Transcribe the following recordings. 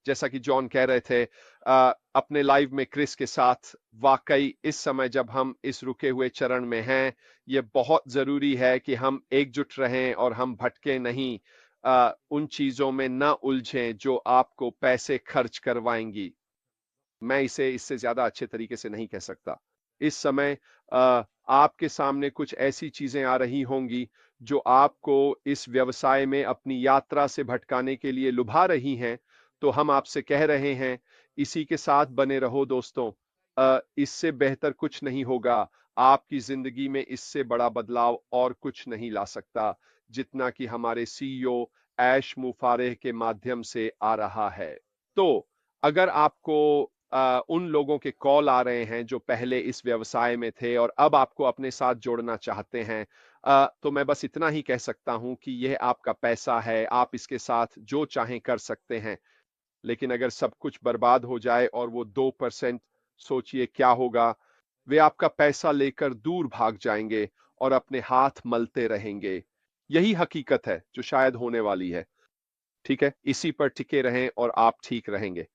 जैसा कि जॉन कह रहे थे अपने लाइव में क्रिस के साथ, वाकई इस समय जब हम इस रुके हुए चरण में हैं, ये बहुत जरूरी है कि हम एकजुट रहें और हम भटके नहीं, उन चीजों में न उलझें जो आपको पैसे खर्च करवाएंगी। मैं इसे इससे ज्यादा अच्छे तरीके से नहीं कह सकता। इस समय आपके सामने कुछ ऐसी चीजें आ रही होंगी जो आपको इस व्यवसाय में अपनी यात्रा से भटकाने के लिए लुभा रही हैं। तो हम आपसे कह रहे हैं, इसी के साथ बने रहो दोस्तों। इससे बेहतर कुछ नहीं होगा। आपकी जिंदगी में इससे बड़ा बदलाव और कुछ नहीं ला सकता जितना कि हमारे सीईओ ऐश मुफारेह के माध्यम से आ रहा है। तो अगर आपको उन लोगों के कॉल आ रहे हैं जो पहले इस व्यवसाय में थे और अब आपको अपने साथ जोड़ना चाहते हैं, तो मैं बस इतना ही कह सकता हूं कि यह आपका पैसा है, आप इसके साथ जो चाहें कर सकते हैं। लेकिन अगर सब कुछ बर्बाद हो जाए और वो 2%, सोचिए क्या होगा। वे आपका पैसा लेकर दूर भाग जाएंगे और अपने हाथ मलते रहेंगे। यही हकीकत है जो शायद होने वाली है। ठीक है, इसी पर टिके रहें और आप ठीक रहेंगे।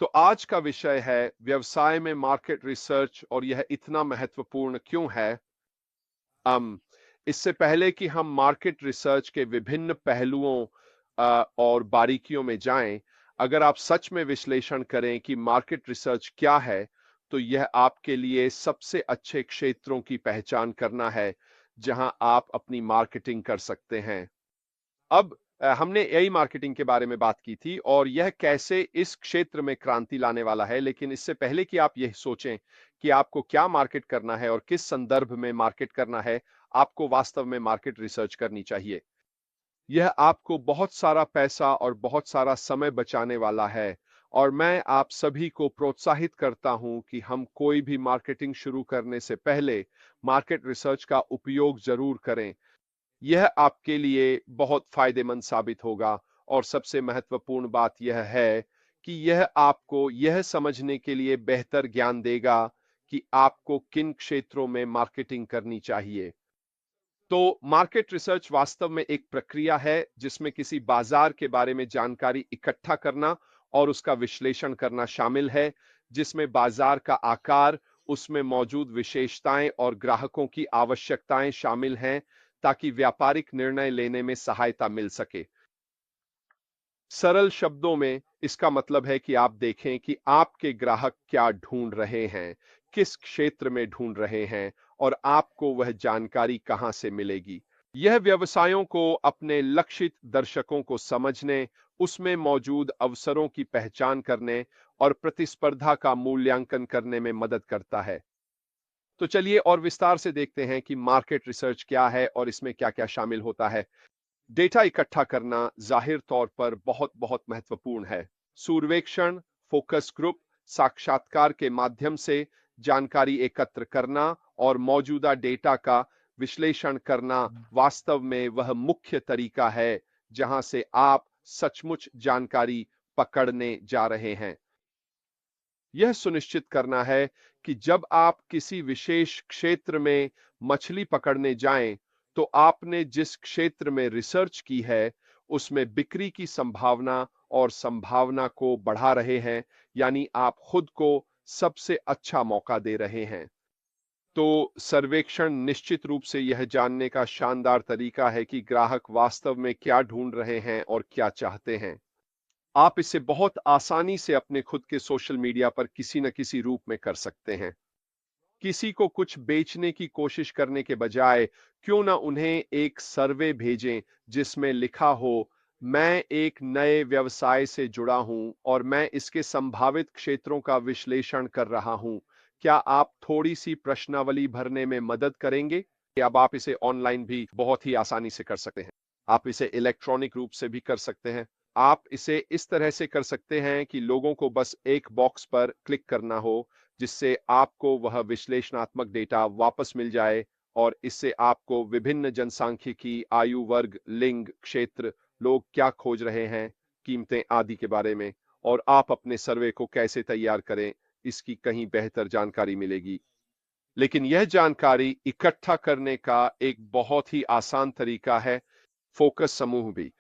तो आज का विषय है व्यवसाय में मार्केट रिसर्च, और यह इतना महत्वपूर्ण क्यों है। um, इससे पहले कि हम मार्केट रिसर्च के विभिन्न पहलुओं और बारीकियों में जाएं, अगर आप सच में विश्लेषण करें कि मार्केट रिसर्च क्या है, तो यह आपके लिए सबसे अच्छे क्षेत्रों की पहचान करना है जहां आप अपनी मार्केटिंग कर सकते हैं। अब हमने एआई मार्केटिंग के बारे में बात की थी और यह कैसे इस क्षेत्र में क्रांति लाने वाला है। लेकिन इससे पहले कि आप यह सोचें कि आपको क्या मार्केट करना है और किस संदर्भ में मार्केट करना है, आपको वास्तव में मार्केट रिसर्च करनी चाहिए। यह आपको बहुत सारा पैसा और बहुत सारा समय बचाने वाला है, और मैं आप सभी को प्रोत्साहित करता हूं कि हम कोई भी मार्केटिंग शुरू करने से पहले मार्केट रिसर्च का उपयोग जरूर करें। यह आपके लिए बहुत फायदेमंद साबित होगा। और सबसे महत्वपूर्ण बात यह है कि यह आपको यह समझने के लिए बेहतर ज्ञान देगा कि आपको किन क्षेत्रों में मार्केटिंग करनी चाहिए। तो मार्केट रिसर्च वास्तव में एक प्रक्रिया है जिसमें किसी बाजार के बारे में जानकारी इकट्ठा करना और उसका विश्लेषण करना शामिल है, जिसमें बाजार का आकार, उसमें मौजूद विशेषताएं और ग्राहकों की आवश्यकताएं शामिल हैं, ताकि व्यापारिक निर्णय लेने में सहायता मिल सके। सरल शब्दों में इसका मतलब है कि आप देखें कि आपके ग्राहक क्या ढूंढ रहे हैं, किस क्षेत्र में ढूंढ रहे हैं, और आपको वह जानकारी कहां से मिलेगी। यह व्यवसायों को अपने लक्षित दर्शकों को समझने, उसमें मौजूद अवसरों की पहचान करने और प्रतिस्पर्धा का मूल्यांकन करने में मदद करता है। तो चलिए और विस्तार से देखते हैं कि मार्केट रिसर्च क्या है और इसमें क्या क्या शामिल होता है। डेटा इकट्ठा करना जाहिर तौर पर बहुत बहुत महत्वपूर्ण है। सर्वेक्षण, फोकस ग्रुप, साक्षात्कार के माध्यम से जानकारी एकत्र करना और मौजूदा डेटा का विश्लेषण करना वास्तव में वह मुख्य तरीका है जहां से आप सचमुच जानकारी पकड़ने जा रहे हैं। यह सुनिश्चित करना है कि जब आप किसी विशेष क्षेत्र में मछली पकड़ने जाएं, तो आपने जिस क्षेत्र में रिसर्च की है उसमें बिक्री की संभावना और संभावना को बढ़ा रहे हैं, यानी आप खुद को सबसे अच्छा मौका दे रहे हैं। तो सर्वेक्षण निश्चित रूप से यह जानने का शानदार तरीका है कि ग्राहक वास्तव में क्या ढूंढ रहे हैं और क्या चाहते हैं। आप इसे बहुत आसानी से अपने खुद के सोशल मीडिया पर किसी न किसी रूप में कर सकते हैं। किसी को कुछ बेचने की कोशिश करने के बजाय क्यों ना उन्हें एक सर्वे भेजें जिसमें लिखा हो, मैं एक नए व्यवसाय से जुड़ा हूं और मैं इसके संभावित क्षेत्रों का विश्लेषण कर रहा हूं। क्या आप थोड़ी सी प्रश्नावली भरने में मदद करेंगे? अब आप इसे ऑनलाइन भी बहुत ही आसानी से कर सकते हैं। आप इसे इलेक्ट्रॉनिक रूप से भी कर सकते हैं। आप इसे इस तरह से कर सकते हैं कि लोगों को बस एक बॉक्स पर क्लिक करना हो जिससे आपको वह विश्लेषणात्मक डेटा वापस मिल जाए, और इससे आपको विभिन्न जनसांख्यिकी, आयु वर्ग, लिंग, क्षेत्र, लोग क्या खोज रहे हैं, कीमतें आदि के बारे में, और आप अपने सर्वे को कैसे तैयार करें, इसकी कहीं बेहतर जानकारी मिलेगी। लेकिन यह जानकारी इकट्ठा करने का एक बहुत ही आसान तरीका है फोकस समूह भी।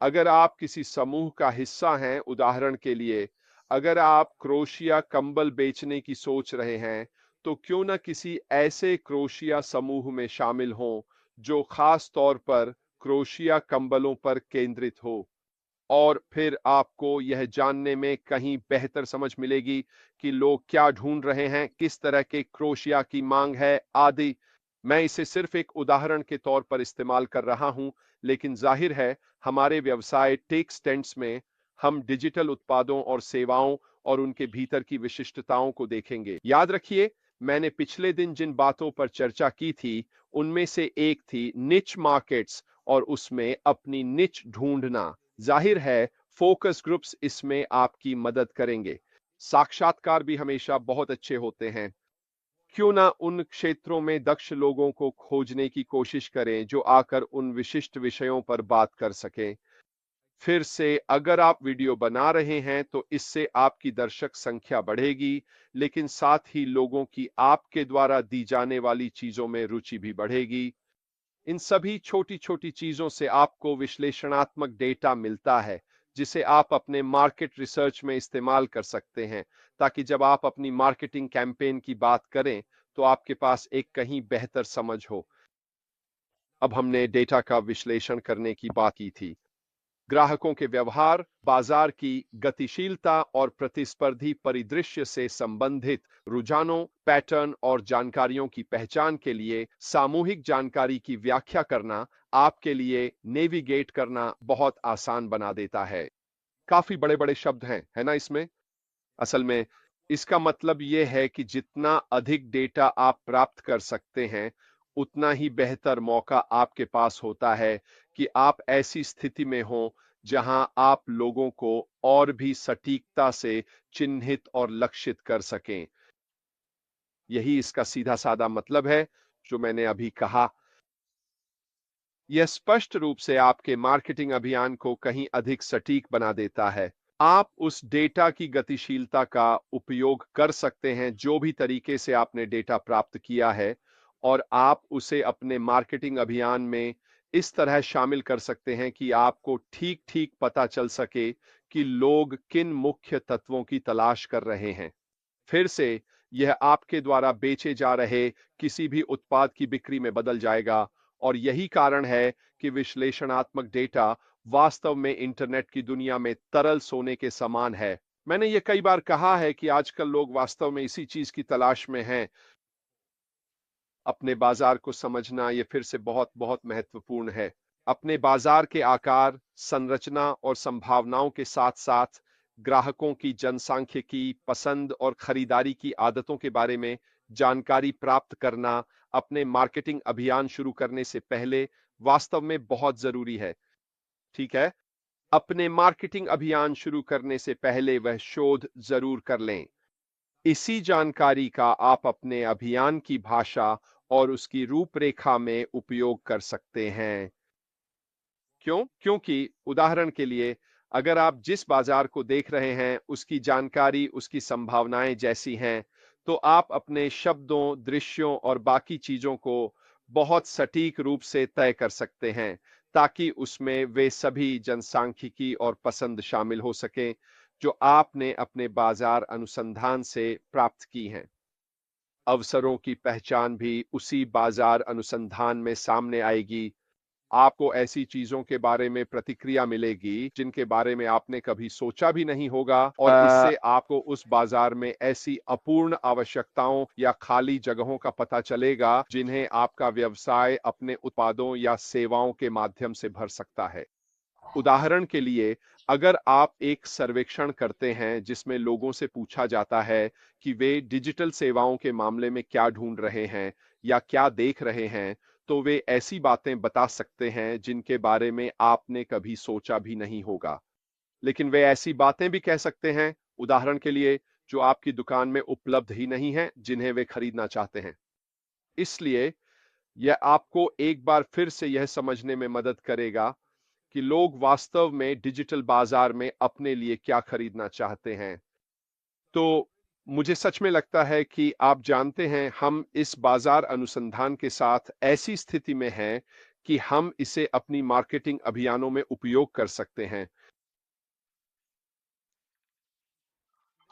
अगर आप किसी समूह का हिस्सा हैं, उदाहरण के लिए अगर आप क्रोशिया कंबल बेचने की सोच रहे हैं, तो क्यों न किसी ऐसे क्रोशिया समूह में शामिल हों जो खास तौर पर क्रोशिया कंबलों पर केंद्रित हो। और फिर आपको यह जानने में कहीं बेहतर समझ मिलेगी कि लोग क्या ढूंढ रहे हैं, किस तरह के क्रोशिया की मांग है आदि। मैं इसे सिर्फ एक उदाहरण के तौर पर इस्तेमाल कर रहा हूं, लेकिन जाहिर है हमारे व्यवसाय टेक स्टेंट्स में हम डिजिटल उत्पादों और सेवाओं और उनके भीतर की विशिष्टताओं को देखेंगे। याद रखिए, मैंने पिछले दिन जिन बातों पर चर्चा की थी, उनमें से एक थी निच मार्केट्स और उसमें अपनी निच ढूंढना। जाहिर है फोकस ग्रुप्स इसमें आपकी मदद करेंगे। साक्षात्कार भी हमेशा बहुत अच्छे होते हैं। क्यों ना उन क्षेत्रों में दक्ष लोगों को खोजने की कोशिश करें जो आकर उन विशिष्ट विषयों पर बात कर सकें। फिर से अगर आप वीडियो बना रहे हैं तो इससे आपकी दर्शक संख्या बढ़ेगी, लेकिन साथ ही लोगों की आपके द्वारा दी जाने वाली चीजों में रुचि भी बढ़ेगी। इन सभी छोटी-छोटी चीजों से आपको विश्लेषणात्मक डेटा मिलता है, जिसे आप अपने मार्केट रिसर्च में इस्तेमाल कर सकते हैं, ताकि जब आप अपनी मार्केटिंग कैंपेन की बात करें, तो आपके पास एक कहीं बेहतर समझ हो। अब हमने डेटा का विश्लेषण करने की बात की थी। ग्राहकों के व्यवहार, बाजार की गतिशीलता और प्रतिस्पर्धी परिदृश्य से संबंधित रुझानों, पैटर्न और जानकारियों की पहचान के लिए सामूहिक जानकारी की व्याख्या करना आपके लिए नेविगेट करना बहुत आसान बना देता है। काफी बड़े-बड़े शब्द हैं, है ना इसमें? असल में इसका मतलब यह है कि जितना अधिक डेटा आप प्राप्त कर सकते हैं, उतना ही बेहतर मौका आपके पास होता है कि आप ऐसी स्थिति में हों जहां आप लोगों को और भी सटीकता से चिन्हित और लक्षित कर सकें। यही इसका सीधा साधा मतलब है जो मैंने अभी कहा। यह स्पष्ट रूप से आपके मार्केटिंग अभियान को कहीं अधिक सटीक बना देता है। आप उस डेटा की गतिशीलता का उपयोग कर सकते हैं जो भी तरीके से आपने डेटा प्राप्त किया है, और आप उसे अपने मार्केटिंग अभियान में इस तरह शामिल कर सकते हैं कि आपको ठीक-ठीक पता चल सके कि लोग किन मुख्य तत्वों की तलाश कर रहे हैं। फिर से यह आपके द्वारा बेचे जा रहे किसी भी उत्पाद की बिक्री में बदल जाएगा, और यही कारण है कि विश्लेषणात्मक डेटा वास्तव में इंटरनेट की दुनिया में तरल सोने के समान है। मैंने ये कई बार कहा है कि आजकल लोग वास्तव में इसी चीज की तलाश में हैं। अपने बाजार को समझना ये फिर से बहुत बहुत महत्वपूर्ण है। अपने बाजार के आकार, संरचना और संभावनाओं के साथ-साथ ग्राहकों की जनसांख्यिकी, पसंद और खरीदारी की आदतों के बारे में जानकारी प्राप्त करना अपने मार्केटिंग अभियान शुरू करने से पहले वास्तव में बहुत जरूरी है। ठीक है? अपने मार्केटिंग अभियान शुरू करने से पहले वह शोध जरूर कर लें। इसी जानकारी का आप अपने अभियान की भाषा और उसकी रूपरेखा में उपयोग कर सकते हैं। क्यों? क्योंकि उदाहरण के लिए अगर आप जिस बाजार को देख रहे हैं उसकी जानकारी, उसकी संभावनाएं जैसी हैं, तो आप अपने शब्दों, दृश्यों और बाकी चीजों को बहुत सटीक रूप से तय कर सकते हैं, ताकि उसमें वे सभी जनसांख्यिकी और पसंद शामिल हो सकें जो आपने अपने बाजार अनुसंधान से प्राप्त की हैं। अवसरों की पहचान भी उसी बाजार अनुसंधान में सामने आएगी। आपको ऐसी चीजों के बारे में प्रतिक्रिया मिलेगी जिनके बारे में आपने कभी सोचा भी नहीं होगा, और इससे आपको उस बाजार में ऐसी अपूर्ण आवश्यकताओं या खाली जगहों का पता चलेगा जिन्हें आपका व्यवसाय अपने उत्पादों या सेवाओं के माध्यम से भर सकता है। उदाहरण के लिए, अगर आप एक सर्वेक्षण करते हैं जिसमें लोगों से पूछा जाता है कि वे डिजिटल सेवाओं के मामले में क्या ढूंढ रहे हैं या क्या देख रहे हैं, तो वे ऐसी बातें बता सकते हैं जिनके बारे में आपने कभी सोचा भी नहीं होगा। लेकिन वे ऐसी बातें भी कह सकते हैं, उदाहरण के लिए, जो आपकी दुकान में उपलब्ध ही नहीं है, जिन्हें वे खरीदना चाहते हैं। इसलिए यह आपको एक बार फिर से यह समझने में मदद करेगा कि लोग वास्तव में डिजिटल बाजार में अपने लिए क्या खरीदना चाहते हैं। तो मुझे सच में लगता है कि आप जानते हैं, हम इस बाजार अनुसंधान के साथ ऐसी स्थिति में हैं कि हम इसे अपनी मार्केटिंग अभियानों में उपयोग कर सकते हैं।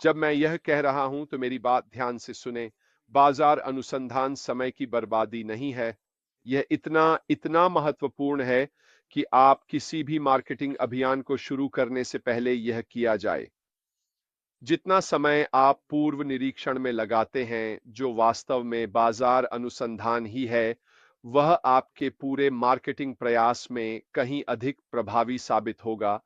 जब मैं यह कह रहा हूं तो मेरी बात ध्यान से सुने। बाजार अनुसंधान समय की बर्बादी नहीं है। यह इतना इतना महत्वपूर्ण है कि आप किसी भी मार्केटिंग अभियान को शुरू करने से पहले यह किया जाए। जितना समय आप पूर्व निरीक्षण में लगाते हैं, जो वास्तव में बाजार अनुसंधान ही है, वह आपके पूरे मार्केटिंग प्रयास में कहीं अधिक प्रभावी साबित होगा,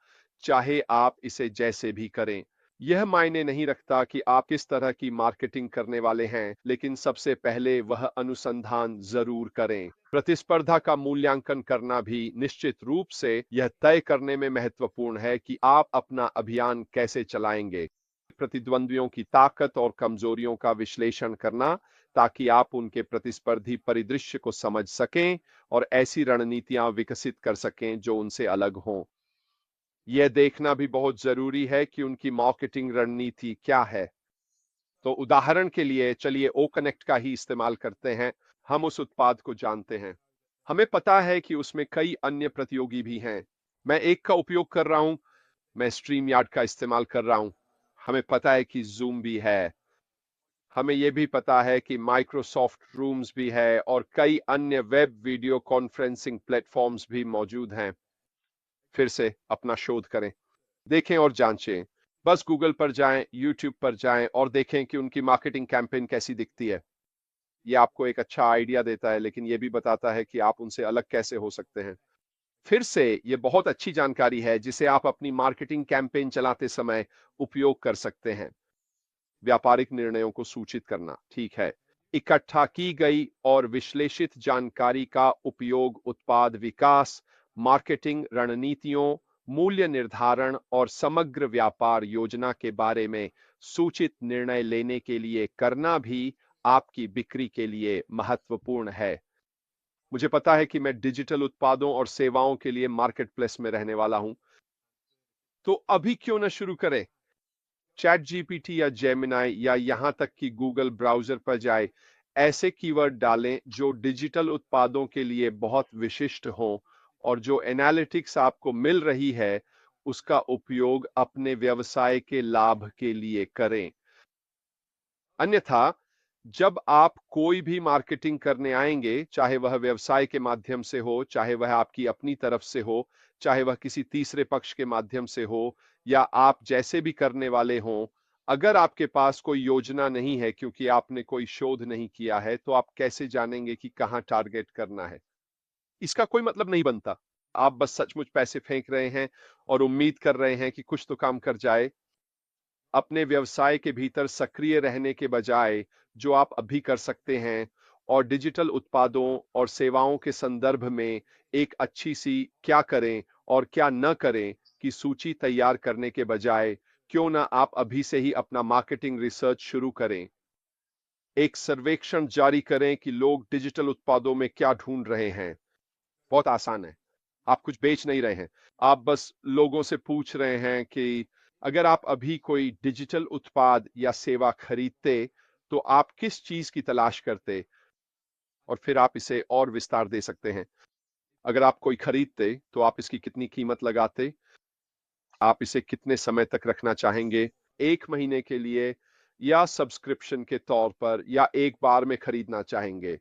चाहे आप इसे जैसे भी करें। यह मायने नहीं रखता कि आप किस तरह की मार्केटिंग करने वाले हैं, लेकिन सबसे पहले वह अनुसंधान जरूर करें। प्रतिस्पर्धा का मूल्यांकन करना भी निश्चित रूप से यह तय करने में महत्वपूर्ण है कि आप अपना अभियान कैसे चलाएंगे। प्रतिद्वंद्वियों की ताकत और कमजोरियों का विश्लेषण करना, ताकि आप उनके प्रतिस्पर्धी परिदृश्य को समझ सकें और ऐसी रणनीतियां विकसित कर सकें जो उनसे अलग हों। यह देखना भी बहुत जरूरी है कि उनकी मार्केटिंग रणनीति क्या है। तो उदाहरण के लिए चलिए ओ कनेक्ट का ही इस्तेमाल करते हैं। हम उस उत्पाद को जानते हैं। हमें पता है कि उसमें कई अन्य प्रतियोगी भी हैं। मैं एक का उपयोग कर रहा हूं। मैं स्ट्रीम यार्ड का इस्तेमाल कर रहा हूं। हमें पता है कि जूम भी है। हमें यह भी पता है कि माइक्रोसॉफ्ट रूम्स भी है और कई अन्य वेब वीडियो कॉन्फ्रेंसिंग प्लेटफॉर्म्स भी मौजूद हैं। फिर से अपना शोध करें, देखें और जांचें। बस गूगल पर जाएं, यूट्यूब पर जाएं और देखें कि उनकी मार्केटिंग कैंपेन कैसी दिखती है। ये आपको एक अच्छा आइडिया देता है, लेकिन यह भी बताता है कि आप उनसे अलग कैसे हो सकते हैं। फिर से ये बहुत अच्छी जानकारी है जिसे आप अपनी मार्केटिंग कैंपेन चलाते समय उपयोग कर सकते हैं। व्यापारिक निर्णयों को सूचित करना, ठीक है। इकट्ठा की गई और विश्लेषित जानकारी का उपयोग उत्पाद विकास, मार्केटिंग रणनीतियों, मूल्य निर्धारण और समग्र व्यापार योजना के बारे में सूचित निर्णय लेने के लिए करना भी आपकी बिक्री के लिए महत्वपूर्ण है। मुझे पता है कि मैं डिजिटल उत्पादों और सेवाओं के लिए मार्केट प्लेस में रहने वाला हूं। तो अभी क्यों ना शुरू करें? चैट जीपीटी या जेमिनाई या यहां तक कि गूगल ब्राउजर पर जाए, ऐसे कीवर्ड डालें जो डिजिटल उत्पादों के लिए बहुत विशिष्ट हों और जो एनालिटिक्स आपको मिल रही है उसका उपयोग अपने व्यवसाय के लाभ के लिए करें। अन्यथा जब आप कोई भी मार्केटिंग करने आएंगे, चाहे वह व्यवसाय के माध्यम से हो, चाहे वह आपकी अपनी तरफ से हो, चाहे वह किसी तीसरे पक्ष के माध्यम से हो, या आप जैसे भी करने वाले हों, अगर आपके पास कोई योजना नहीं है क्योंकि आपने कोई शोध नहीं किया है, तो आप कैसे जानेंगे कि कहां टारगेट करना है? इसका कोई मतलब नहीं बनता। आप बस सचमुच पैसे फेंक रहे हैं और उम्मीद कर रहे हैं कि कुछ तो काम कर जाए। अपने व्यवसाय के भीतर सक्रिय रहने के बजाय जो आप अभी कर सकते हैं और डिजिटल उत्पादों और सेवाओं के संदर्भ में एक अच्छी सी क्या करें और क्या न करें की सूची तैयार करने के बजाय, क्यों ना आप अभी से ही अपना मार्केटिंग रिसर्च शुरू करें। एक सर्वेक्षण जारी करें कि लोग डिजिटल उत्पादों में क्या ढूंढ रहे हैं। बहुत आसान है। आप कुछ बेच नहीं रहे हैं। आप बस लोगों से पूछ रहे हैं कि अगर आप अभी कोई डिजिटल उत्पाद या सेवा खरीदते तो आप किस चीज की तलाश करते, और फिर आप इसे और विस्तार दे सकते हैं। अगर आप कोई खरीदते तो आप इसकी कितनी कीमत लगाते, आप इसे कितने समय तक रखना चाहेंगे, 1 महीने के लिए या सब्सक्रिप्शन के तौर पर, या एक बार में खरीदना चाहेंगे।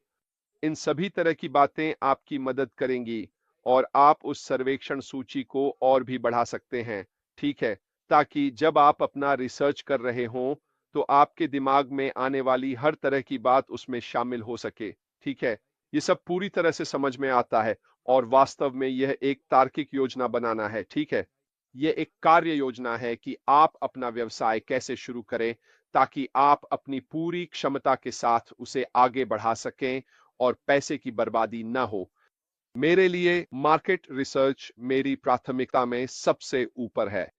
इन सभी तरह की बातें आपकी मदद करेंगी और आप उस सर्वेक्षण सूची को और भी बढ़ा सकते हैं, ठीक है, ताकि जब आप अपना रिसर्च कर रहे हों तो आपके दिमाग में आने वाली हर तरह की बात उसमें शामिल हो सके, ठीक है। ये सब पूरी तरह से समझ में आता है और वास्तव में यह एक तार्किक योजना बनाना है, ठीक है। यह एक कार्य योजना है कि आप अपना व्यवसाय कैसे शुरू करें ताकि आप अपनी पूरी क्षमता के साथ उसे आगे बढ़ा सकें और पैसे की बर्बादी ना हो। मेरे लिए मार्केट रिसर्च मेरी प्राथमिकता में सबसे ऊपर है।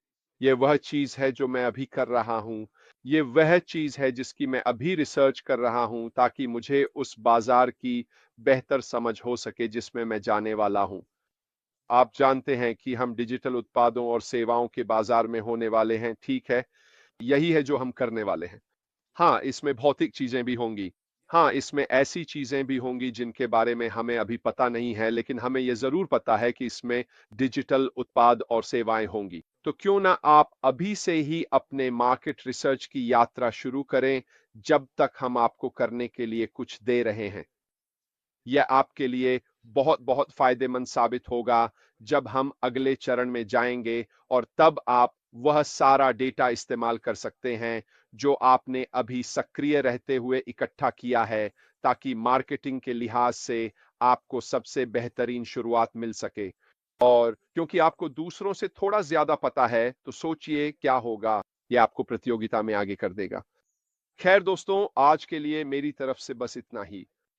यह वह चीज है जो मैं अभी कर रहा हूं। यह वह चीज है जिसकी मैं अभी रिसर्च कर रहा हूं ताकि मुझे उस बाजार की बेहतर समझ हो सके जिसमें मैं जाने वाला हूं। आप जानते हैं कि हम डिजिटल उत्पादों और सेवाओं के बाजार में होने वाले हैं, ठीक है। यही है जो हम करने वाले हैं। हाँ, इसमें भौतिक चीजें भी होंगी। हाँ, इसमें ऐसी चीज़ें भी होंगी जिनके बारे में हमें अभी पता नहीं है, लेकिन हमें ये ज़रूर पता है कि इसमें डिजिटल उत्पाद और सेवाएँ होंगी। तो क्यों ना आप अभी से ही अपने मार्केट रिसर्च की यात्रा शुरू करें, जब तक हम आपको करने के लिए कुछ दे रहे हैं। यह आपके लिए बहुत-बहुत फ़ायदेमंद साबित होगा, जब हम अगले चरण में जाएँगे और तब आप वह सारा डेटा इस्तेमाल कर सकते हैं, जो आपने अभी सक्रिय रहते हुए इकट्ठा किया है, ताकि मार्केटिंग के लिहाज से आपको सबसे बेहतरीन शुरुआत मिल सके। और क्योंकि आपको दूसरों से थोड़ा ज़्यादा पता है, तो सोचिए क्या होगा, ये आपको प्रतियोगिता में आगे कर देगा। खैर दोस्तों, आज के लिए मेरी तरफ से बस इतना ही।